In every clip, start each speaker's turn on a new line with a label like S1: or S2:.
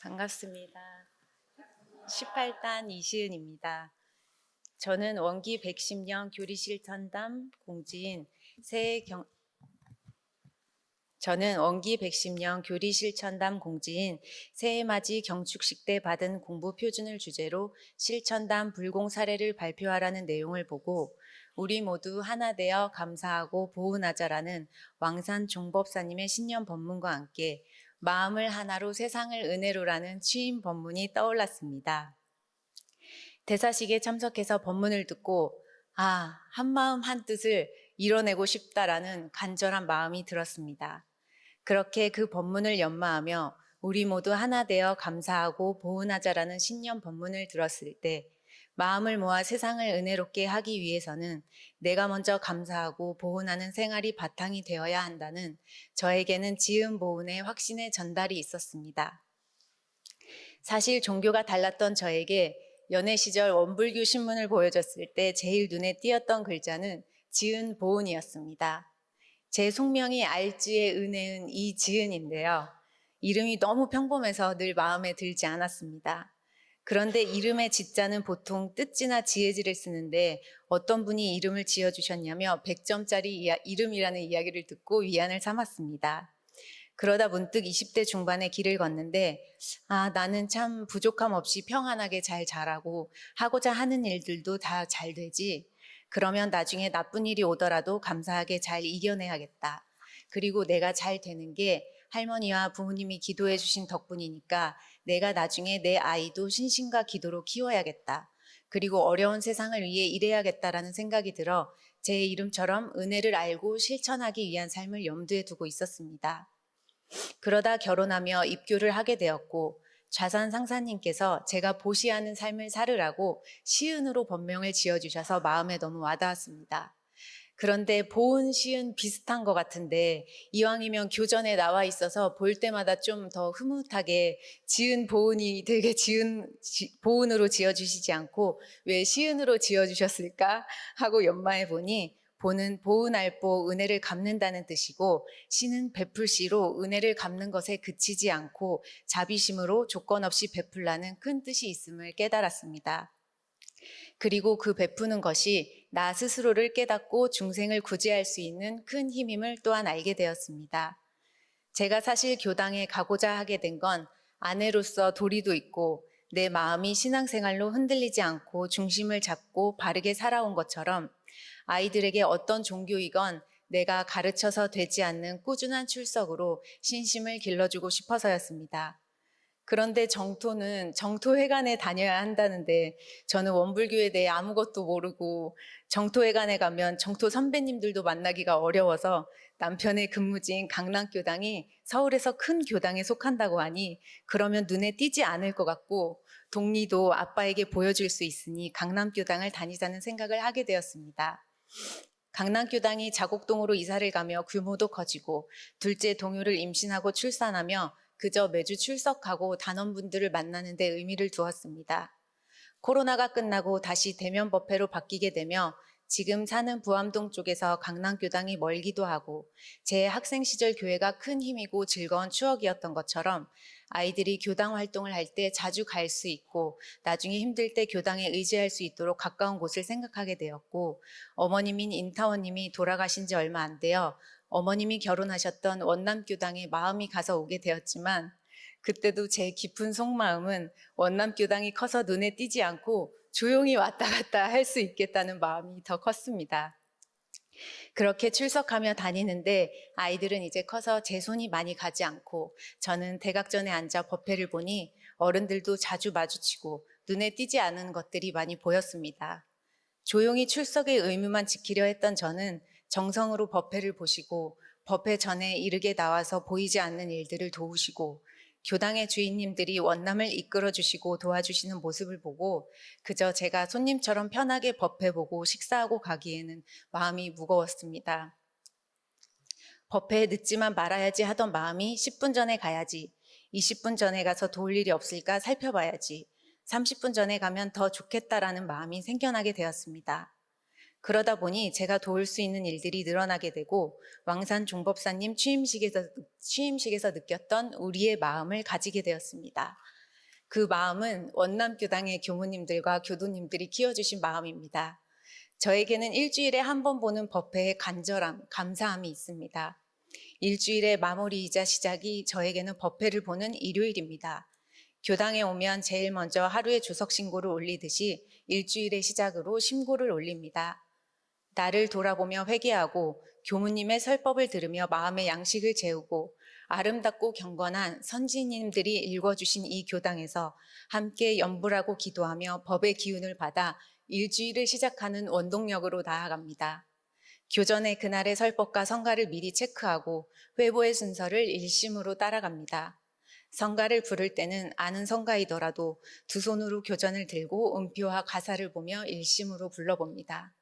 S1: 반갑습니다. 18단 이시은입니다. 저는 원기 110년 교리실천담 공지인 저는 원기 110년 교리실천담 공지인 새해맞이 경축식 때 받은 공부 표준을 주제로 실천담 불공 사례를 발표하라는 내용을 보고 우리 모두 하나 되어 감사하고 보은하자라는 왕산 종법사님의 신년 법문과 함께 마음을 하나로 세상을 은혜로라는 취임 법문이 떠올랐습니다. 대사식에 참석해서 법문을 듣고 한마음 한뜻을 이뤄내고 싶다라는 간절한 마음이 들었습니다. 그렇게 그 법문을 연마하며 우리 모두 하나 되어 감사하고 보은하자라는 신년 법문을 들었을 때 마음을 모아 세상을 은혜롭게 하기 위해서는 내가 먼저 감사하고 보은하는 생활이 바탕이 되어야 한다는 저에게는 지은 보은의 확신의 전달이 있었습니다. 사실 종교가 달랐던 저에게 연애 시절 원불교 신문을 보여줬을 때 제일 눈에 띄었던 글자는 지은 보은이었습니다. 제 속명이 알지의 은혜은 이지은인데요. 이름이 너무 평범해서 늘 마음에 들지 않았습니다. 그런데 이름의 지자는 보통 뜻지나 지혜지를 쓰는데 어떤 분이 이름을 지어주셨냐며 100점짜리 이름이라는 이야기를 듣고 위안을 삼았습니다. 그러다 문득 20대 중반에 길을 걷는데 나는 참 부족함 없이 평안하게 잘 자라고 하고자 하는 일들도 다 잘 되지. 그러면 나중에 나쁜 일이 오더라도 감사하게 잘 이겨내야겠다. 그리고 내가 잘 되는 게 할머니와 부모님이 기도해 주신 덕분이니까 내가 나중에 내 아이도 신심과 기도로 키워야겠다. 그리고 어려운 세상을 위해 일해야겠다라는 생각이 들어 제 이름처럼 은혜를 알고 실천하기 위한 삶을 염두에 두고 있었습니다. 그러다 결혼하며 입교를 하게 되었고 좌산 상사님께서 제가 보시하는 삶을 살으라고 시은으로 법명을 지어주셔서 마음에 너무 와닿았습니다. 그런데 보은, 시은 비슷한 것 같은데 이왕이면 교전에 나와 있어서 볼 때마다 좀 더 흐뭇하게 지은 보은이 되게 보은으로 지어주시지 않고 왜 시은으로 지어주셨을까 하고 연마해 보니 보는 보은알보 은혜를 갚는다는 뜻이고 시는 베풀시로 은혜를 갚는 것에 그치지 않고 자비심으로 조건 없이 베풀라는 큰 뜻이 있음을 깨달았습니다. 그리고 그 베푸는 것이 나 스스로를 깨닫고 중생을 구제할 수 있는 큰 힘임을 또한 알게 되었습니다. 제가 사실 교당에 가고자 하게 된 건 아내로서 도리도 있고 내 마음이 신앙생활로 흔들리지 않고 중심을 잡고 바르게 살아온 것처럼 아이들에게 어떤 종교이건 내가 가르쳐서 되지 않는 꾸준한 출석으로 신심을 길러주고 싶어서였습니다. 그런데 정토는 정토회관에 다녀야 한다는데 저는 원불교에 대해 아무것도 모르고 정토회관에 가면 정토 선배님들도 만나기가 어려워서 남편의 근무지인 강남교당이 서울에서 큰 교당에 속한다고 하니 그러면 눈에 띄지 않을 것 같고 동리도 아빠에게 보여줄 수 있으니 강남교당을 다니자는 생각을 하게 되었습니다. 강남교당이 자곡동으로 이사를 가며 규모도 커지고 둘째 동요를 임신하고 출산하며 그저 매주 출석하고 단원분들을 만나는 데 의미를 두었습니다. 코로나가 끝나고 다시 대면 법회로 바뀌게 되며 지금 사는 부암동 쪽에서 강남교당이 멀기도 하고 제 학생 시절 교회가 큰 힘이고 즐거운 추억이었던 것처럼 아이들이 교당 활동을 할 때 자주 갈 수 있고 나중에 힘들 때 교당에 의지할 수 있도록 가까운 곳을 생각하게 되었고 어머님인 임타원님이 돌아가신 지 얼마 안 되어 어머님이 결혼하셨던 원남교당에 마음이 가서 오게 되었지만 그때도 제 깊은 속마음은 원남교당이 커서 눈에 띄지 않고 조용히 왔다 갔다 할 수 있겠다는 마음이 더 컸습니다. 그렇게 출석하며 다니는데 아이들은 이제 커서 제 손이 많이 가지 않고 저는 대각전에 앉아 법회를 보니 어른들도 자주 마주치고 눈에 띄지 않은 것들이 많이 보였습니다. 조용히 출석의 의무만 지키려 했던 저는 정성으로 법회를 보시고 법회 전에 이르게 나와서 보이지 않는 일들을 도우시고 교당의 주인님들이 원남을 이끌어 주시고 도와주시는 모습을 보고 그저 제가 손님처럼 편하게 법회 보고 식사하고 가기에는 마음이 무거웠습니다. 법회에 늦지만 말아야지 하던 마음이 10분 전에 가야지, 20분 전에 가서 도울 일이 없을까 살펴봐야지, 30분 전에 가면 더 좋겠다라는 마음이 생겨나게 되었습니다. 그러다 보니 제가 도울 수 있는 일들이 늘어나게 되고 왕산 종법사님 취임식에서 느꼈던 우리의 마음을 가지게 되었습니다. 그 마음은 원남교당의 교무님들과 교도님들이 키워주신 마음입니다. 저에게는 일주일에 한 번 보는 법회의 간절함, 감사함이 있습니다. 일주일의 마무리이자 시작이 저에게는 법회를 보는 일요일입니다. 교당에 오면 제일 먼저 하루의 주석 신고를 올리듯이 일주일의 시작으로 신고를 올립니다. 나를 돌아보며 회개하고 교무님의 설법을 들으며 마음의 양식을 재우고 아름답고 경건한 선지님들이 읽어주신 이 교당에서 함께 연불하고 기도하며 법의 기운을 받아 일주일을 시작하는 원동력으로 나아갑니다. 교전의 그날의 설법과 성가를 미리 체크하고 회보의 순서를 일심으로 따라갑니다. 성가를 부를 때는 아는 성가이더라도 두 손으로 교전을 들고 음표와 가사를 보며 일심으로 불러봅니다.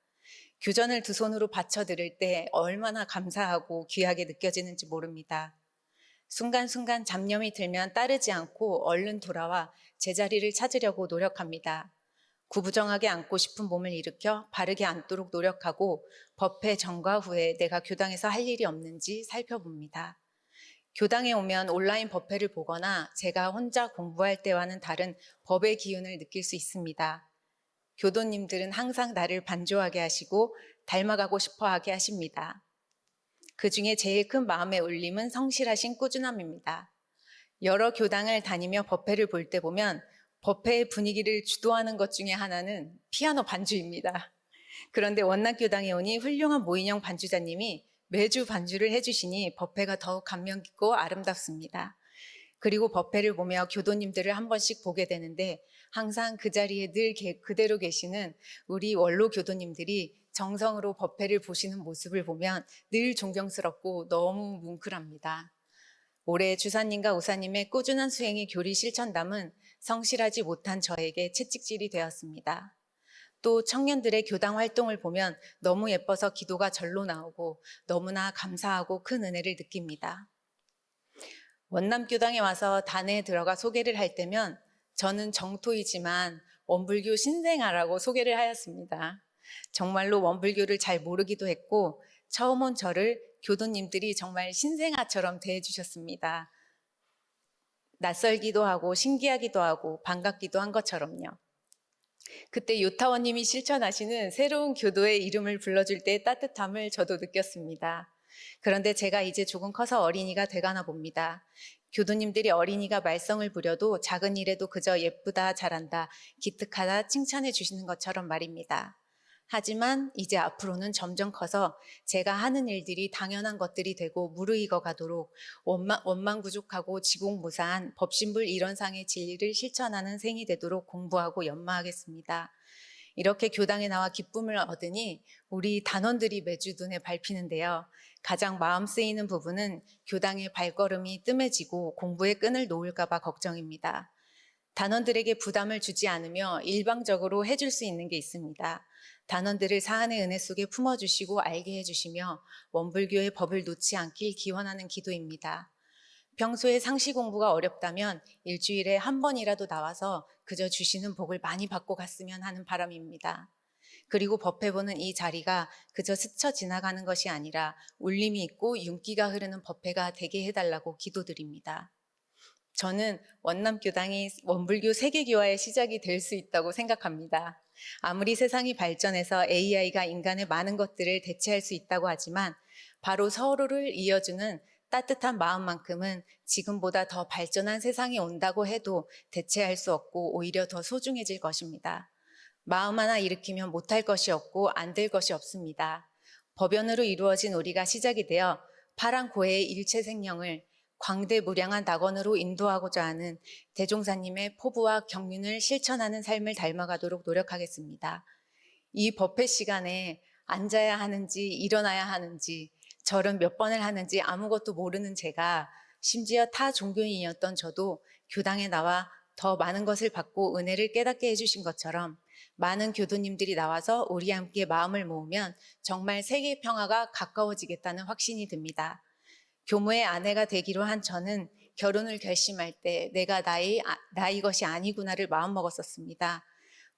S1: 교전을 두 손으로 받쳐 들을 때 얼마나 감사하고 귀하게 느껴지는지 모릅니다. 순간순간 잡념이 들면 따르지 않고 얼른 돌아와 제자리를 찾으려고 노력합니다. 구부정하게 앉고 싶은 몸을 일으켜 바르게 앉도록 노력하고 법회 전과 후에 내가 교당에서 할 일이 없는지 살펴봅니다. 교당에 오면 온라인 법회를 보거나 제가 혼자 공부할 때와는 다른 법의 기운을 느낄 수 있습니다. 교도님들은 항상 나를 반조하게 하시고 닮아가고 싶어 하게 하십니다. 그 중에 제일 큰 마음의 울림은 성실하신 꾸준함입니다. 여러 교당을 다니며 법회를 볼 때 보면 법회의 분위기를 주도하는 것 중에 하나는 피아노 반주입니다. 그런데 원남교당에 오니 훌륭한 모인형 반주자님이 매주 반주를 해주시니 법회가 더욱 감명 깊고 아름답습니다. 그리고 법회를 보며 교도님들을 한 번씩 보게 되는데 항상 그 자리에 늘 그대로 계시는 우리 원로 교도님들이 정성으로 법회를 보시는 모습을 보면 늘 존경스럽고 너무 뭉클합니다. 올해 주사님과 우사님의 꾸준한 수행의 교리 실천담은 성실하지 못한 저에게 채찍질이 되었습니다. 또 청년들의 교당 활동을 보면 너무 예뻐서 기도가 절로 나오고 너무나 감사하고 큰 은혜를 느낍니다. 원남교당에 와서 단회에 들어가 소개를 할 때면 저는 정토이지만 원불교 신생아라고 소개를 하였습니다. 정말로 원불교를 잘 모르기도 했고 처음 온 저를 교도님들이 정말 신생아처럼 대해주셨습니다. 낯설기도 하고 신기하기도 하고 반갑기도 한 것처럼요. 그때 요타원님이 실천하시는 새로운 교도의 이름을 불러줄 때의 따뜻함을 저도 느꼈습니다. 그런데 제가 이제 조금 커서 어린이가 돼가나 봅니다. 교도님들이 어린이가 말썽을 부려도 작은 일에도 그저 예쁘다, 잘한다, 기특하다 칭찬해 주시는 것처럼 말입니다. 하지만 이제 앞으로는 점점 커서 제가 하는 일들이 당연한 것들이 되고 무르익어 가도록 원망부족하고 지공무사한 법신불 일원상의 진리를 실천하는 생이 되도록 공부하고 연마하겠습니다. 이렇게 교당에 나와 기쁨을 얻으니 우리 단원들이 매주 눈에 밟히는데요. 가장 마음 쓰이는 부분은 교당의 발걸음이 뜸해지고 공부의 끈을 놓을까 봐 걱정입니다. 단원들에게 부담을 주지 않으며 일방적으로 해줄 수 있는 게 있습니다. 단원들을 사안의 은혜 속에 품어주시고 알게 해주시며 원불교의 법을 놓지 않길 기원하는 기도입니다. 평소에 상시 공부가 어렵다면 일주일에 한 번이라도 나와서 그저 주시는 복을 많이 받고 갔으면 하는 바람입니다. 그리고 법회 보는 이 자리가 그저 스쳐 지나가는 것이 아니라 울림이 있고 윤기가 흐르는 법회가 되게 해달라고 기도드립니다. 저는 원남교당이 원불교 세계교화의 시작이 될 수 있다고 생각합니다. 아무리 세상이 발전해서 AI가 인간의 많은 것들을 대체할 수 있다고 하지만 바로 서로를 이어주는 따뜻한 마음만큼은 지금보다 더 발전한 세상이 온다고 해도 대체할 수 없고 오히려 더 소중해질 것입니다. 마음 하나 일으키면 못할 것이 없고 안 될 것이 없습니다. 법연으로 이루어진 우리가 시작이 되어 파란 고해의 일체 생명을 광대무량한 낙원으로 인도하고자 하는 대종사님의 포부와 경륜을 실천하는 삶을 닮아가도록 노력하겠습니다. 이 법회 시간에 앉아야 하는지 일어나야 하는지 절은 몇 번을 하는지 아무것도 모르는 제가 심지어 타 종교인이었던 저도 교당에 나와 더 많은 것을 받고 은혜를 깨닫게 해주신 것처럼 많은 교도님들이 나와서 우리 함께 마음을 모으면 정말 세계 평화가 가까워지겠다는 확신이 듭니다. 교무의 아내가 되기로 한 저는 결혼을 결심할 때 내가 나이 것이 아니구나를 마음먹었었습니다.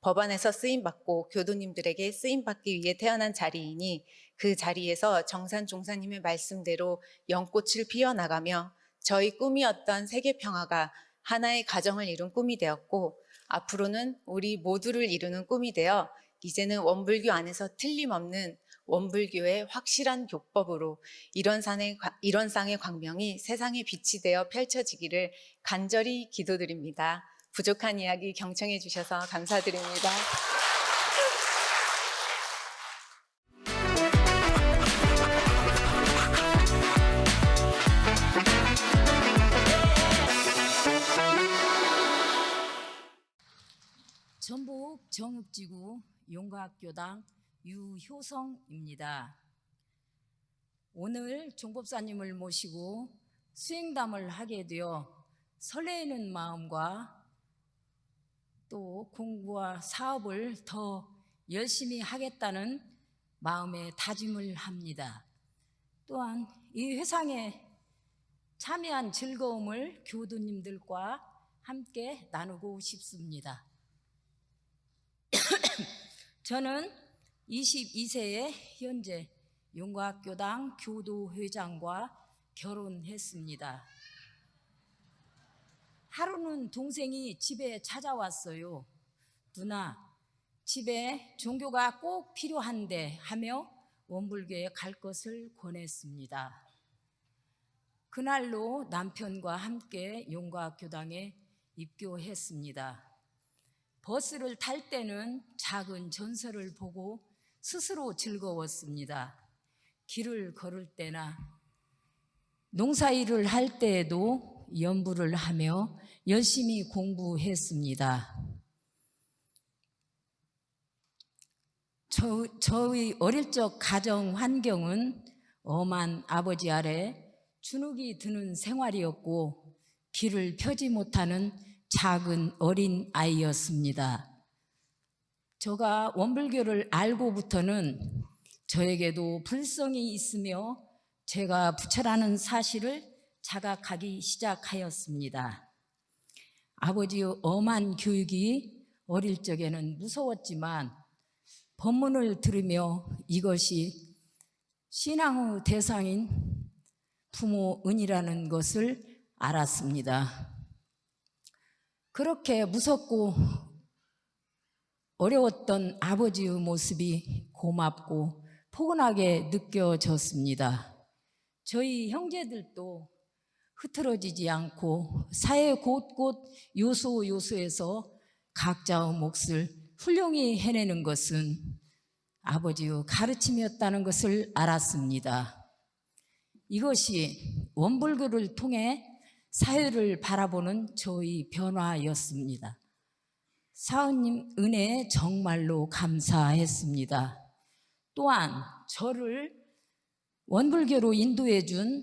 S1: 법안에서 쓰임받고 교도님들에게 쓰임받기 위해 태어난 자리이니 그 자리에서 정산 종사님의 말씀대로 연꽃을 피워나가며 저희 꿈이었던 세계평화가 하나의 가정을 이룬 꿈이 되었고 앞으로는 우리 모두를 이루는 꿈이 되어 이제는 원불교 안에서 틀림없는 원불교의 확실한 교법으로 이런 쌍의 광명이 세상에 빛이 되어 펼쳐지기를 간절히 기도드립니다. 부족한 이야기 경청해 주셔서 감사드립니다.
S2: 전북 정읍지구 용과학교당 유효성입니다. 오늘 종법사님을 모시고 수행담을 하게 되어 설레이는 마음과 또 공부와 사업을 더 열심히 하겠다는 마음의 다짐을 합니다. 또한 이 회상에 참여한 즐거움을 교도님들과 함께 나누고 싶습니다. 저는 22세에 현재 용과학교당 교도회장과 결혼했습니다. 하루는 동생이 집에 찾아왔어요. 누나, 집에 종교가 꼭 필요한데 하며 원불교에 갈 것을 권했습니다. 그날로 남편과 함께 용과학교당에 입교했습니다. 버스를 탈 때는 작은 전설을 보고 스스로 즐거웠습니다. 길을 걸을 때나 농사일을 할 때에도 연부를 하며 열심히 공부했습니다. 저의 어릴 적 가정 환경은 엄한 아버지 아래 주눅이 드는 생활이었고 길을 펴지 못하는 작은 어린 아이였습니다. 제가 원불교를 알고부터는 저에게도 불성이 있으며 제가 부처라는 사실을 자각하기 시작하였습니다. 아버지의 엄한 교육이 어릴 적에는 무서웠지만 법문을 들으며 이것이 신앙의 대상인 부모 은이라는 것을 알았습니다. 그렇게 무섭고 어려웠던 아버지의 모습이 고맙고 포근하게 느껴졌습니다. 저희 형제들도 흐트러지지 않고 사회 곳곳 요소에서 각자의 몫을 훌륭히 해내는 것은 아버지의 가르침이었다는 것을 알았습니다. 이것이 원불교를 통해 사회를 바라보는 저의 변화였습니다. 사은님 은혜에 정말로 감사했습니다. 또한 저를 원불교로 인도해 준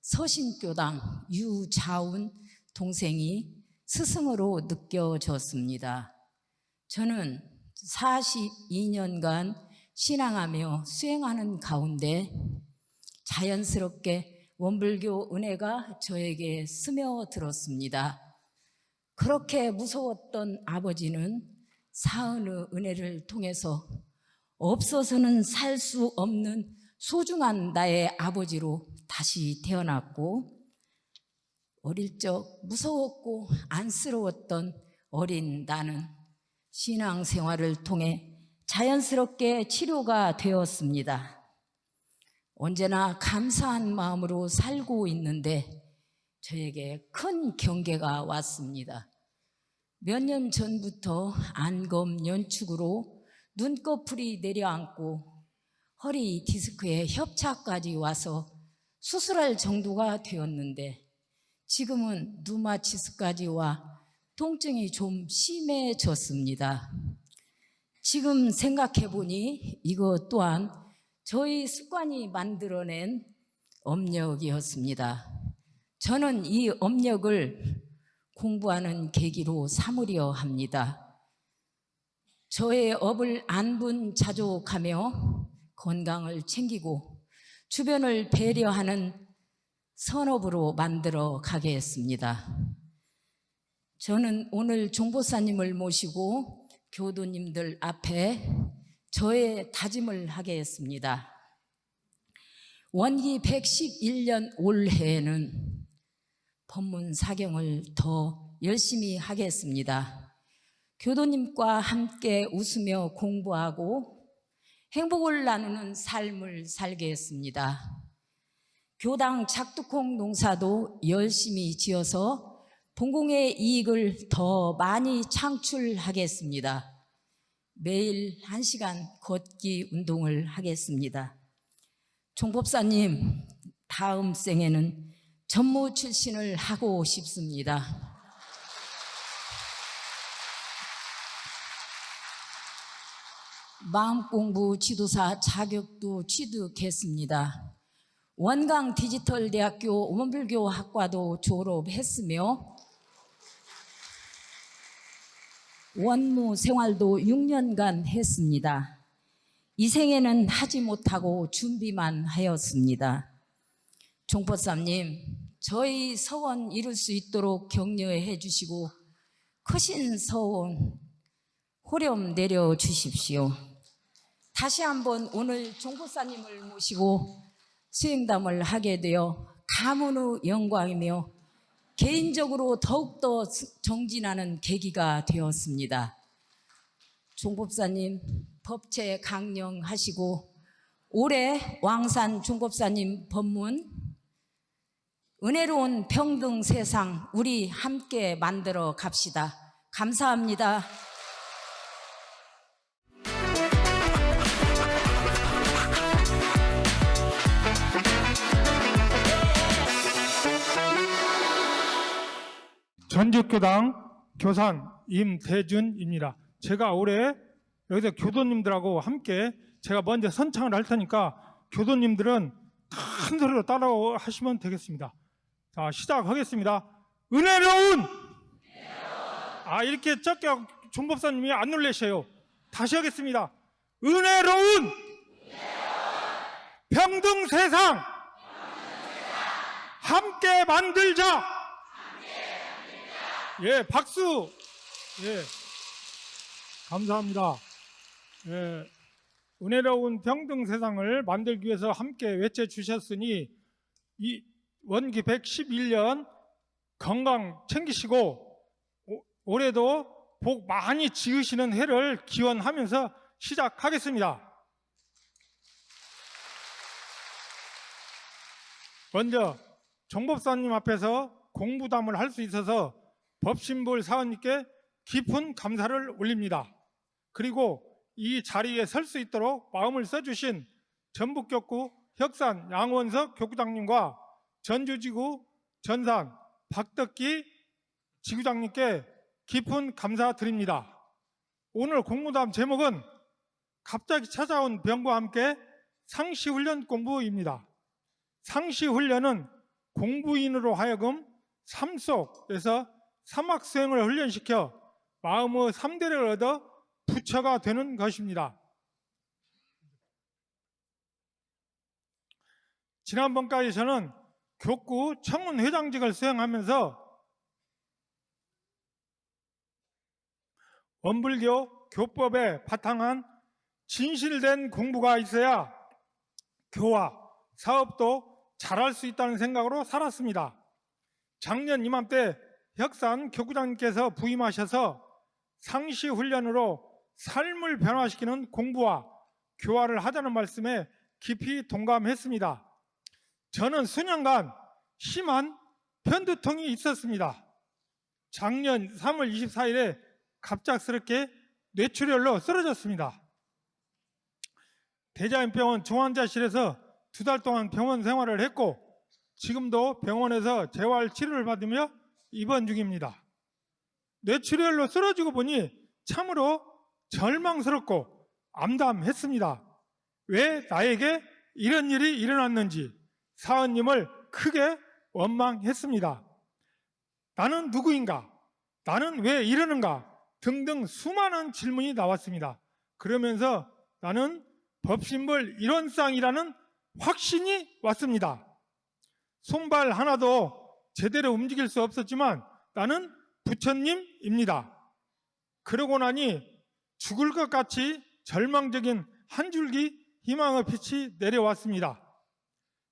S2: 서신교당 유자운 동생이 스승으로 느껴졌습니다. 저는 42년간 신앙하며 수행하는 가운데 자연스럽게 원불교 은혜가 저에게 스며들었습니다. 그렇게 무서웠던 아버지는 사은의 은혜를 통해서 없어서는 살 수 없는 소중한 나의 아버지로 다시 태어났고, 어릴 적 무서웠고 안쓰러웠던 어린 나는 신앙생활을 통해 자연스럽게 치료가 되었습니다. 언제나 감사한 마음으로 살고 있는데 저에게 큰 경계가 왔습니다. 몇 년 전부터 안검 연축으로 눈꺼풀이 내려앉고 허리 디스크에 협착까지 와서 수술할 정도가 되었는데 지금은 류마티스까지 와 통증이 좀 심해졌습니다. 지금 생각해보니 이것 또한 저희 습관이 만들어낸 업력이었습니다. 저는 이 업력을 공부하는 계기로 삼으려 합니다. 저의 업을 안분자족하며 건강을 챙기고 주변을 배려하는 선업으로 만들어 가겠습니다. 저는 오늘 종보사님을 모시고 교도님들 앞에 저의 다짐을 하겠습니다. 원기 111년 올해에는 법문 사경을 더 열심히 하겠습니다. 교도님과 함께 웃으며 공부하고 행복을 나누는 삶을 살겠습니다. 교당 작두콩 농사도 열심히 지어서 본공의 이익을 더 많이 창출하겠습니다. 매일 1시간 걷기 운동을 하겠습니다. 종법사님, 다음 생에는 전무 출신을 하고 싶습니다. 마음공부 지도사 자격도 취득했습니다. 원광 디지털대학교 원불교 학과도 졸업했으며 원무 생활도 6년간 했습니다. 이 생에는 하지 못하고 준비만 하였습니다. 종법사님, 저희 서원 이룰 수 있도록 격려해 주시고 크신 서원 호렴 내려 주십시오. 다시 한번 오늘 종법사님을 모시고 수행담을 하게 되어 가문의 영광이며 개인적으로 더욱더 정진하는 계기가 되었습니다. 종법사님 법체 강령하시고 올해 왕산 종법사님 법문 은혜로운 평등 세상 우리 함께 만들어 갑시다. 감사합니다.
S3: 전주교당 교산 임대준입니다. 제가 올해 여기서 교도님들하고 함께 제가 먼저 선창을 할 테니까 교도님들은 큰 소리로 따라하시면 되겠습니다. 자, 시작하겠습니다. 은혜로운! 이렇게 적게 종법사님이 안 놀라셔요. 다시 하겠습니다. 은혜로운! 평등 세상! 함께 만들자! 예, 박수! 예, 감사합니다. 예, 은혜로운 평등 세상을 만들기 위해서 함께 외쳐주셨으니 이 원기 111년 건강 챙기시고 올해도 복 많이 지으시는 해를 기원하면서 시작하겠습니다. 먼저 종법사님 앞에서 공부담을 할 수 있어서 법신불 사원님께 깊은 감사를 올립니다. 그리고 이 자리에 설 수 있도록 마음을 써주신 전북교구 혁산 양원석 교구장님과 전주지구 전산 박덕기 지구장님께 깊은 감사드립니다. 오늘 공부담 제목은 갑자기 찾아온 병과 함께 상시훈련 공부입니다. 상시훈련은 공부인으로 하여금 삶 속에서 사막수행을 훈련시켜 마음의 3대를 얻어 부처가 되는 것입니다. 지난번까지 저는 교구 청운회장직을 수행하면서 원불교 교법에 바탕한 진실된 공부가 있어야 교화, 사업도 잘할 수 있다는 생각으로 살았습니다. 작년 이맘때 혁산 교구장님께서 부임하셔서 상시훈련으로 삶을 변화시키는 공부와 교화를 하자는 말씀에 깊이 동감했습니다. 저는 수년간 심한 편두통이 있었습니다. 작년 3월 24일에 갑작스럽게 뇌출혈로 쓰러졌습니다. 대자연병원 중환자실에서 2달 동안 병원 생활을 했고 지금도 병원에서 재활 치료를 받으며 입원 중입니다. 뇌출혈로 쓰러지고 보니 참으로 절망스럽고 암담했습니다. 왜 나에게 이런 일이 일어났는지 사원님을 크게 원망했습니다. 나는 누구인가? 나는 왜 이러는가? 등등 수많은 질문이 나왔습니다. 그러면서 나는 법신불 일원상이라는 확신이 왔습니다. 손발 하나도 제대로 움직일 수 없었지만 나는 부처님입니다. 그러고 나니 죽을 것 같이 절망적인 한 줄기 희망의 빛이 내려왔습니다.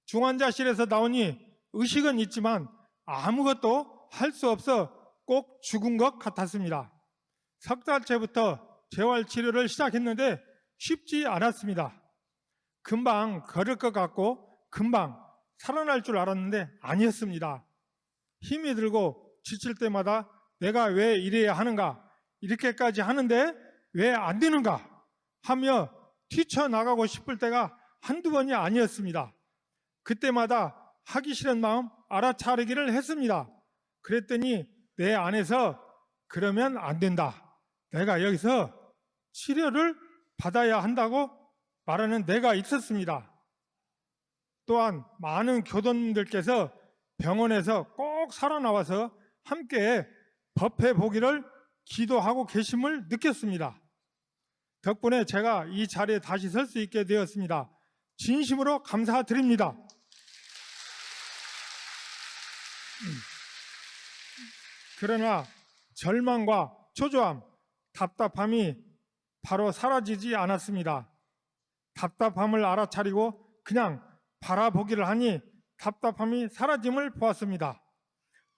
S3: 중환자실에서 나오니 의식은 있지만 아무것도 할 수 없어 꼭 죽은 것 같았습니다. 석 달째부터 재활치료를 시작했는데 쉽지 않았습니다. 금방 걸을 것 같고 금방 살아날 줄 알았는데 아니었습니다. 힘이 들고 지칠 때마다 내가 왜 이래야 하는가, 이렇게까지 하는데 왜 안 되는가 하며 뛰쳐나가고 싶을 때가 한두 번이 아니었습니다. 그때마다 하기 싫은 마음 알아차리기를 했습니다. 그랬더니 내 안에서 그러면 안 된다, 내가 여기서 치료를 받아야 한다고 말하는 내가 있었습니다. 또한 많은 교도님들께서 병원에서 꼭 살아나와서 함께 법회 보기를 기도하고 계심을 느꼈습니다. 덕분에 제가 이 자리에 다시 설 수 있게 되었습니다. 진심으로 감사드립니다. 그러나 절망과 초조함, 답답함이 바로 사라지지 않았습니다. 답답함을 알아차리고 그냥 바라보기를 하니 답답함이 사라짐을 보았습니다.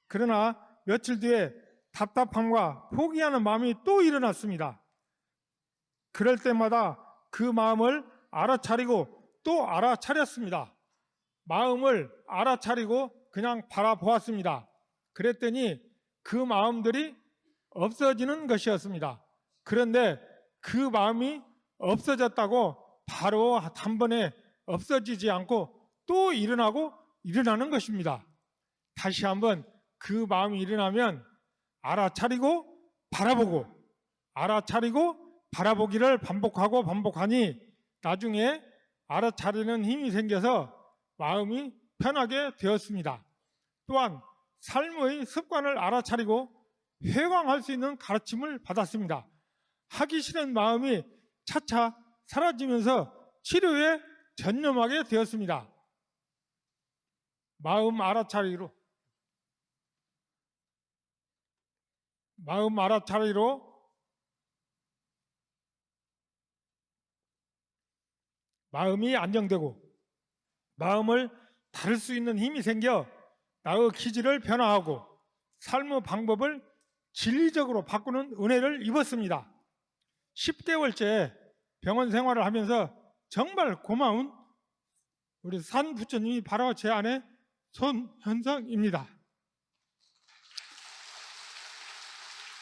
S3: 그러나 며칠 뒤에 답답함과 포기하는 마음이 또 일어났습니다. 그럴 때마다 그 마음을 알아차리고 또 알아차렸습니다. 마음을 알아차리고 그냥 바라보았습니다. 그랬더니 그 마음들이 없어지는 것이었습니다. 그런데 그 마음이 없어졌다고 바로 단번에 없어지지 않고 또 일어나고 일어나는 것입니다. 다시 한번 그 마음이 일어나면 알아차리고 바라보고 알아차리고 바라보기를 반복하고 반복하니 나중에 알아차리는 힘이 생겨서 마음이 편하게 되었습니다. 또한 삶의 습관을 알아차리고 회광할 수 있는 가르침을 받았습니다. 하기 싫은 마음이 차차 사라지면서 치료에 전념하게 되었습니다. 마음 알아차리로 마음이 안정되고 마음을 다룰 수 있는 힘이 생겨 나의 기질을 변화하고 삶의 방법을 진리적으로 바꾸는 은혜를 입었습니다. 10개월째 병원 생활을 하면서 정말 고마운 우리 산 부처님이 바로 제 안에 손현성입니다.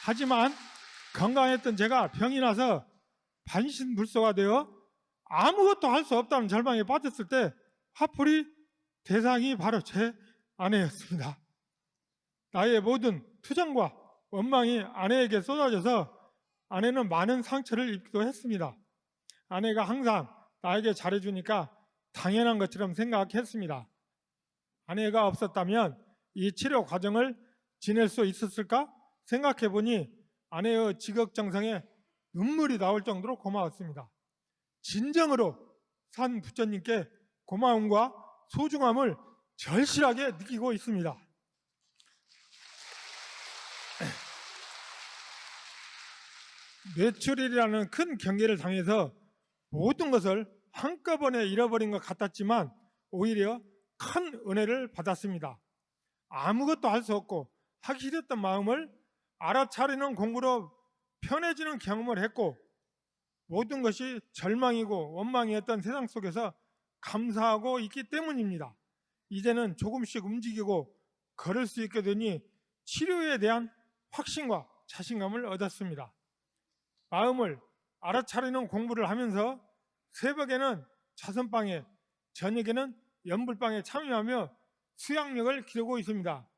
S3: 하지만 건강했던 제가 병이 나서 반신불수가 되어 아무것도 할 수 없다는 절망에 빠졌을 때 화풀이 대상이 바로 제 아내였습니다. 나의 모든 투정과 원망이 아내에게 쏟아져서 아내는 많은 상처를 입기도 했습니다. 아내가 항상 나에게 잘해주니까 당연한 것처럼 생각했습니다. 아내가 없었다면 이 치료 과정을 지낼 수 있었을까 생각해 보니 아내의 지극정성에 눈물이 나올 정도로 고마웠습니다. 진정으로 산 부처님께 고마움과 소중함을 절실하게 느끼고 있습니다. 뇌출혈이라는 큰 경계를 당해서 모든 것을 한꺼번에 잃어버린 것 같았지만 오히려 큰 은혜를 받았습니다. 아무것도 할 수 없고 하기 싫었던 마음을 알아차리는 공부로 편해지는 경험을 했고 모든 것이 절망이고 원망이었던 세상 속에서 감사하고 있기 때문입니다. 이제는 조금씩 움직이고 걸을 수 있게 되니 치료에 대한 확신과 자신감을 얻었습니다. 마음을 알아차리는 공부를 하면서 새벽에는 자선방에, 저녁에는 연불방에 참여하며 수양력을 기르고 있습니다.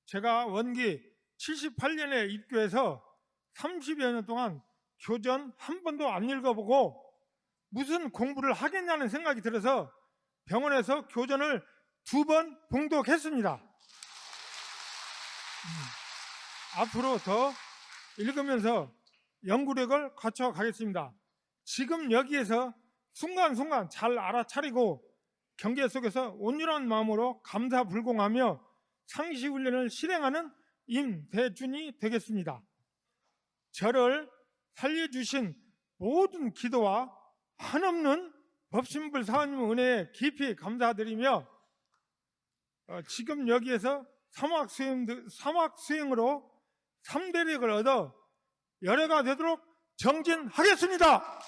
S3: 제가 원기 78년에 입교해서 30여 년 동안 교전 한 번도 안 읽어보고 무슨 공부를 하겠냐는 생각이 들어서 병원에서 교전을 2번 봉독했습니다. 앞으로 더 읽으면서 연구력을 갖춰가겠습니다. 지금 여기에서 순간순간 잘 알아차리고 경계 속에서 온유한 마음으로 감사불공하며 상시훈련을 실행하는 임대준이 되겠습니다. 저를 살려주신 모든 기도와 한없는 법신불 사모님 은혜에 깊이 감사드리며 지금 여기에서 사막 수행으로 3대력을 얻어 열애가 되도록 정진하겠습니다.